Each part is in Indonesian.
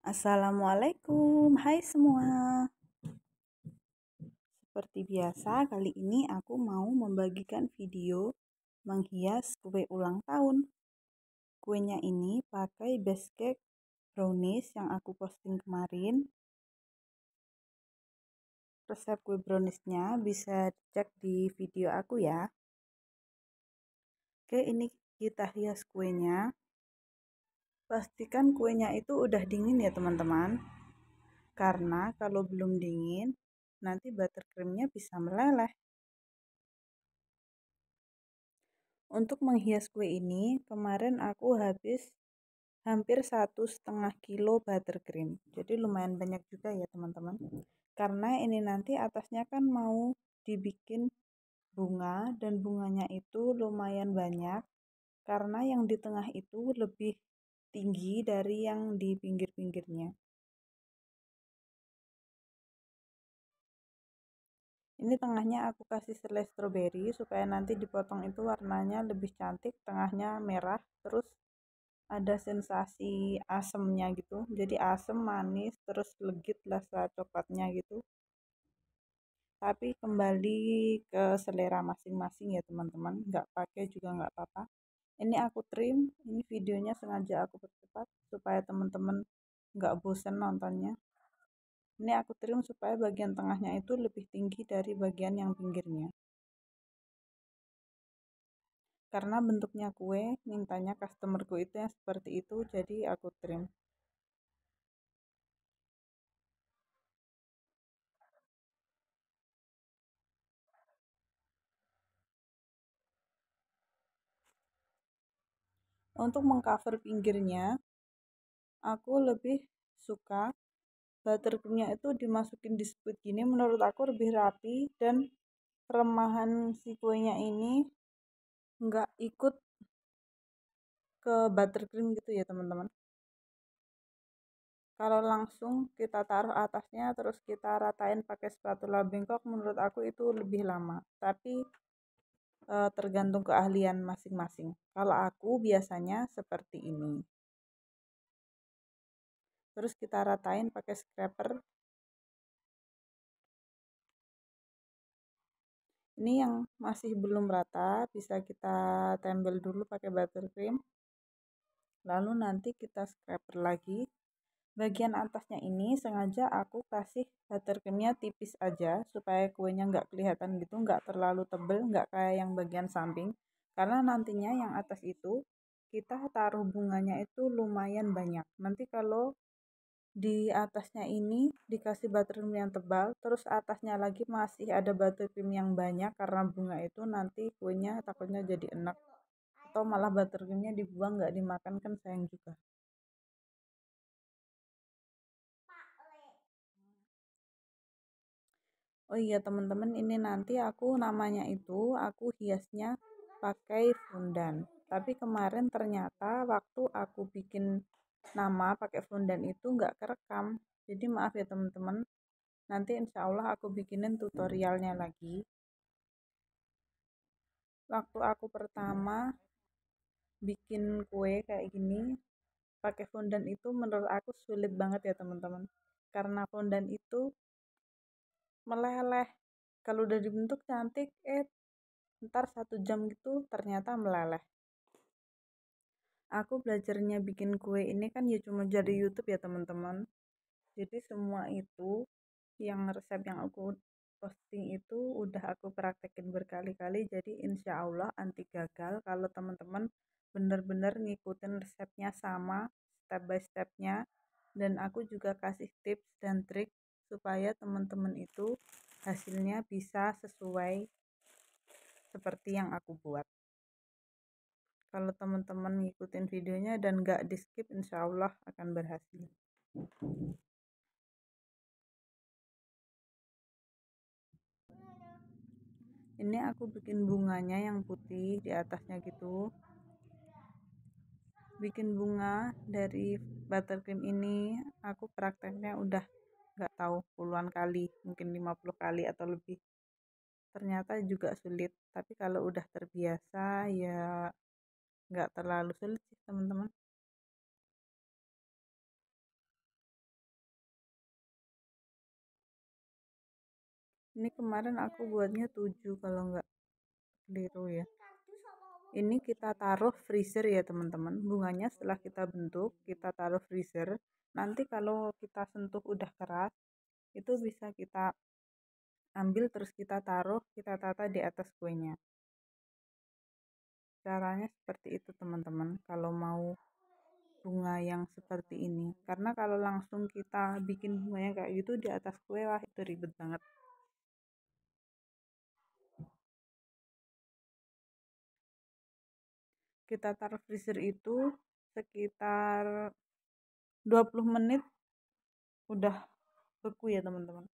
Assalamualaikum, hai semua. Seperti biasa, kali ini aku mau membagikan video menghias kue ulang tahun. Kuenya ini pakai base cake brownies yang aku posting kemarin. Resep kue browniesnya bisa dicek di video aku ya. Oke, ini kita hias kuenya. Pastikan kuenya itu udah dingin ya teman-teman. Karena kalau belum dingin, nanti buttercreamnya bisa meleleh. Untuk menghias kue ini, kemarin aku habis hampir 1,5 kilo buttercream. Jadi lumayan banyak juga ya teman-teman. Karena ini nanti atasnya kan mau dibikin bunga dan bunganya itu lumayan banyak. Karena yang di tengah itu lebih tinggi dari yang di pinggir-pinggirnya. Ini tengahnya aku kasih selai stroberi supaya nanti dipotong itu warnanya lebih cantik, tengahnya merah, terus ada sensasi asemnya gitu, jadi asem manis terus legit rasa coklatnya gitu, tapi kembali ke selera masing-masing ya teman-teman, nggak pakai juga nggak apa-apa. Ini aku trim, ini videonya sengaja aku percepat supaya teman-teman nggak bosan nontonnya. Ini aku trim supaya bagian tengahnya itu lebih tinggi dari bagian yang pinggirnya, karena bentuknya kue mintanya customerku itu yang seperti itu, jadi aku trim. Untuk mengcover pinggirnya, aku lebih suka buttercreamnya itu dimasukin di split gini, menurut aku lebih rapi dan remahan si kuenya ini nggak ikut ke buttercream gitu ya teman-teman. Kalau langsung kita taruh atasnya terus kita ratain pakai spatula bengkok, menurut aku itu lebih lama, tapi tergantung keahlian masing-masing. Kalau aku biasanya seperti ini, terus kita ratain pakai scraper. Ini yang masih belum rata bisa kita tempel dulu pakai buttercream, lalu nanti kita scraper lagi. Bagian atasnya ini sengaja aku kasih buttercreamnya tipis aja supaya kuenya nggak kelihatan gitu, nggak terlalu tebel, nggak kayak yang bagian samping, karena nantinya yang atas itu kita taruh bunganya itu lumayan banyak. Nanti kalau di atasnya ini dikasih buttercream yang tebal, terus atasnya lagi masih ada buttercream yang banyak karena bunga itu, nanti kuenya takutnya jadi enak atau malah buttercreamnya dibuang nggak dimakan, kan sayang juga. Oh iya teman-teman, ini nanti aku namanya itu aku hiasnya pakai fondan. Tapi kemarin ternyata waktu aku bikin nama pakai fondan itu nggak kerekam. Jadi maaf ya teman-teman. Nanti insya Allah aku bikinin tutorialnya lagi. Waktu aku pertama bikin kue kayak gini pakai fondan itu menurut aku sulit banget ya teman-teman. Karena fondan itu meleleh. Kalau udah dibentuk cantik, ntar 1 jam gitu ternyata meleleh. Aku belajarnya bikin kue ini kan ya cuma dari YouTube ya teman-teman. Jadi semua itu yang resep yang aku posting itu udah aku praktekin berkali-kali. Jadi insya Allah anti gagal kalau teman-teman bener-bener ngikutin resepnya sama step by stepnya. Dan aku juga kasih tips dan trik supaya teman-teman itu hasilnya bisa sesuai seperti yang aku buat. Kalau teman-teman ngikutin videonya dan gak di skip, insya Allah akan berhasil. Ini aku bikin bunganya yang putih di atasnya gitu. Bikin bunga dari buttercream ini aku prakteknya udah gak tahu puluhan kali, mungkin 50 kali atau lebih. Ternyata juga sulit, tapi kalau udah terbiasa ya gak terlalu sulit sih teman-teman. Ini kemarin aku buatnya 7 kalau nggak keliru ya. Ini kita taruh freezer ya teman-teman. Bunganya setelah kita bentuk, kita taruh freezer. Nanti kalau kita sentuh udah keras, itu bisa kita ambil terus kita taruh, kita tata di atas kuenya. Caranya seperti itu teman-teman, kalau mau bunga yang seperti ini. Karena kalau langsung kita bikin bunganya kayak gitu di atas kue, wah itu ribet banget. Kita taruh freezer itu sekitar 20 menit udah beku ya teman-teman.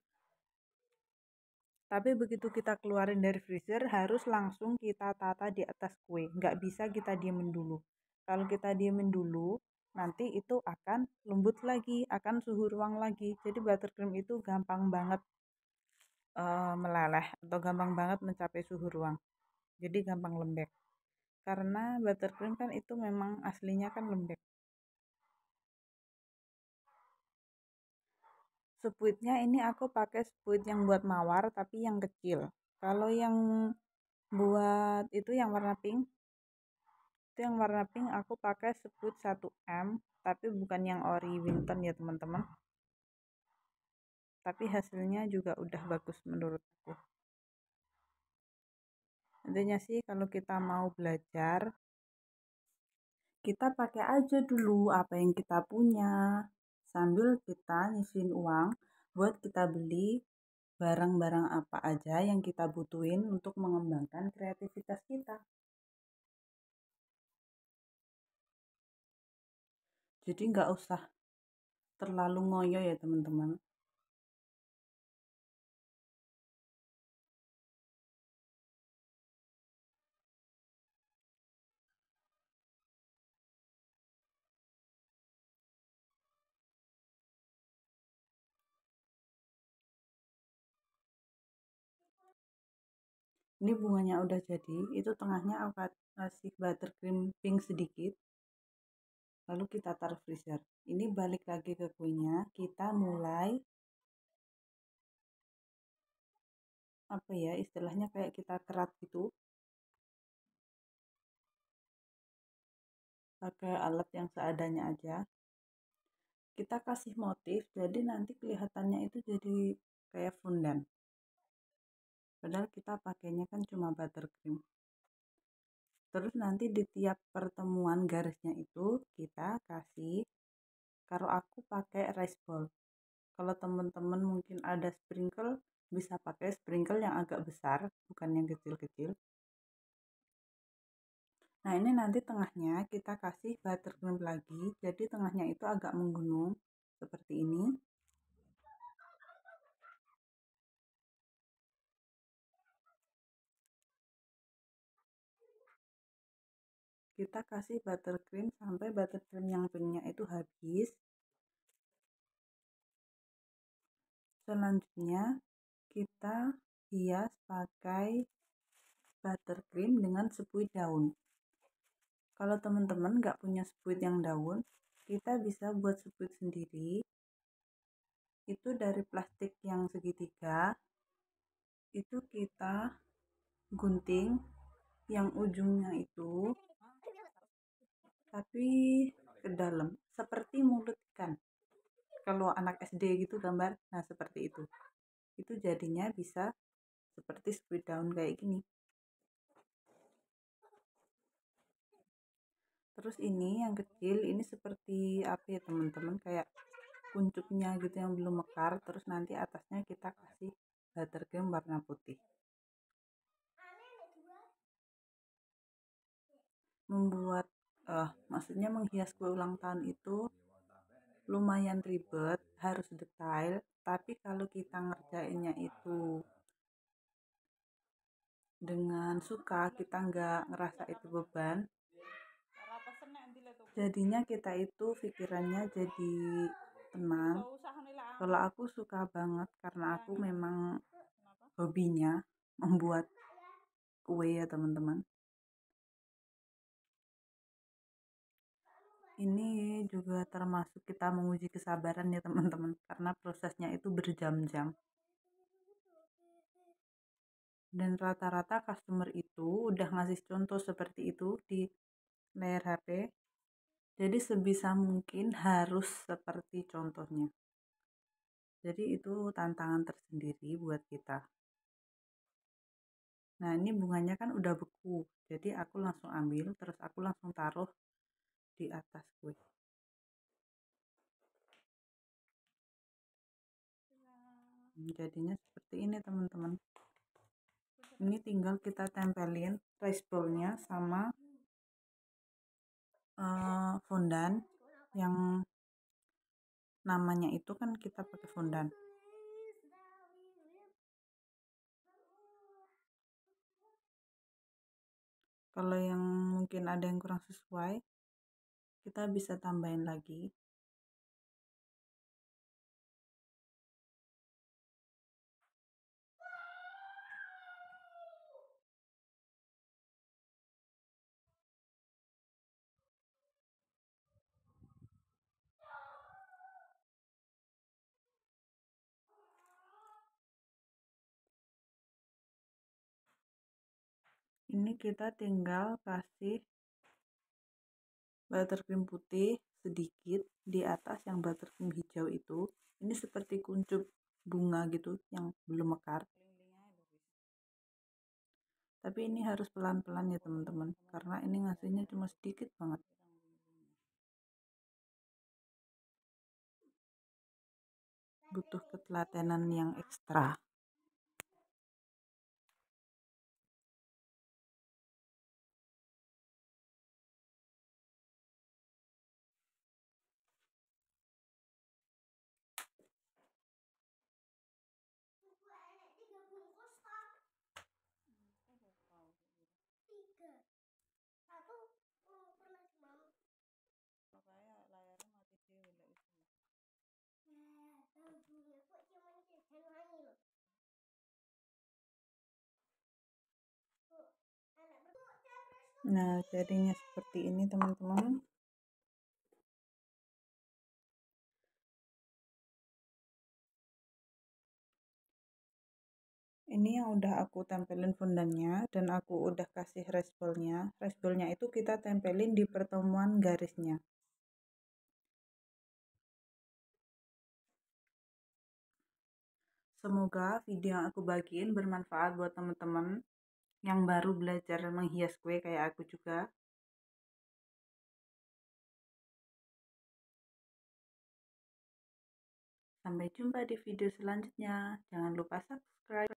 Tapi begitu kita keluarin dari freezer harus langsung kita tata di atas kue. Nggak bisa kita diemin dulu. Kalau kita diemin dulu, nanti itu akan lembut lagi, akan suhu ruang lagi. Jadi buttercream itu gampang banget meleleh atau gampang banget mencapai suhu ruang. Jadi gampang lembek. Karena buttercream kan itu memang aslinya kan lembek. Spuitnya ini aku pakai spuit yang buat mawar tapi yang kecil. Kalau yang buat itu yang warna pink, itu yang warna pink aku pakai spuit 1M, tapi bukan yang ori Winton ya teman-teman. Tapi hasilnya juga udah bagus menurut aku. Intinya sih kalau kita mau belajar, kita pakai aja dulu apa yang kita punya, sambil kita nyisihin uang buat kita beli barang-barang apa aja yang kita butuhin untuk mengembangkan kreativitas kita. Jadi nggak usah terlalu ngoyo ya teman-teman. Ini bunganya udah jadi, itu tengahnya aku kasih buttercream pink sedikit, lalu kita taruh freezer. Ini balik lagi ke kuenya, kita mulai apa ya istilahnya kayak kita kerat gitu, pakai alat yang seadanya aja. Kita kasih motif, jadi nanti kelihatannya itu jadi kayak fondan. Padahal kita pakainya kan cuma buttercream. Terus nanti di tiap pertemuan garisnya itu kita kasih, kalau aku pakai rice ball. Kalau teman-teman mungkin ada sprinkle, bisa pakai sprinkle yang agak besar, bukan yang kecil-kecil. Nah ini nanti tengahnya kita kasih buttercream lagi, jadi tengahnya itu agak menggunung, seperti ini. Kita kasih buttercream sampai buttercream yang pinknya itu habis. Selanjutnya kita hias pakai buttercream dengan sepuit daun. Kalau teman-teman nggak punya sepuit yang daun, kita bisa buat sepuit sendiri. Itu dari plastik yang segitiga, itu kita gunting yang ujungnya itu tapi ke dalam seperti mulut ikan. Kalau anak SD gitu gambar, nah seperti itu jadinya bisa seperti squid down kayak gini. Terus ini yang kecil ini seperti apa ya teman-teman, kayak kuncupnya gitu yang belum mekar. Terus nanti atasnya kita kasih buttercream warna putih. Membuat maksudnya menghias kue ulang tahun itu lumayan ribet, harus detail, tapi kalau kita ngerjainnya itu dengan suka, kita nggak ngerasa itu beban, jadinya kita itu pikirannya jadi tenang. Kalau aku suka banget karena aku memang hobinya membuat kue ya teman-teman. Ini juga termasuk kita menguji kesabaran ya teman-teman, karena prosesnya itu berjam-jam. Dan rata-rata customer itu udah ngasih contoh seperti itu di layar HP. Jadi sebisa mungkin harus seperti contohnya. Jadi itu tantangan tersendiri buat kita. Nah, ini bunganya kan udah beku. Jadi aku langsung ambil, terus aku langsung taruh di atas kue. Jadinya seperti ini teman-teman. Ini tinggal kita tempelin rice ball-nya sama fondan yang namanya itu kan kita pakai fondan. Kalau yang mungkin ada yang kurang sesuai, kita bisa tambahin lagi. Ini kita tinggal kasih buttercream putih sedikit di atas yang buttercream hijau itu. Ini seperti kuncup bunga gitu yang belum mekar. Tapi ini harus pelan-pelan ya teman-teman, karena ini ngasihnya cuma sedikit banget. Butuh ketelatenan yang ekstra. Nah, jadinya seperti ini teman-teman. Ini yang udah aku tempelin fondannya dan aku udah kasih rice ball-nya. Rice ball-nya itu kita tempelin di pertemuan garisnya. Semoga video yang aku bagiin bermanfaat buat teman-teman yang baru belajar menghias kue kayak aku juga. Sampai jumpa di video selanjutnya. Jangan lupa subscribe.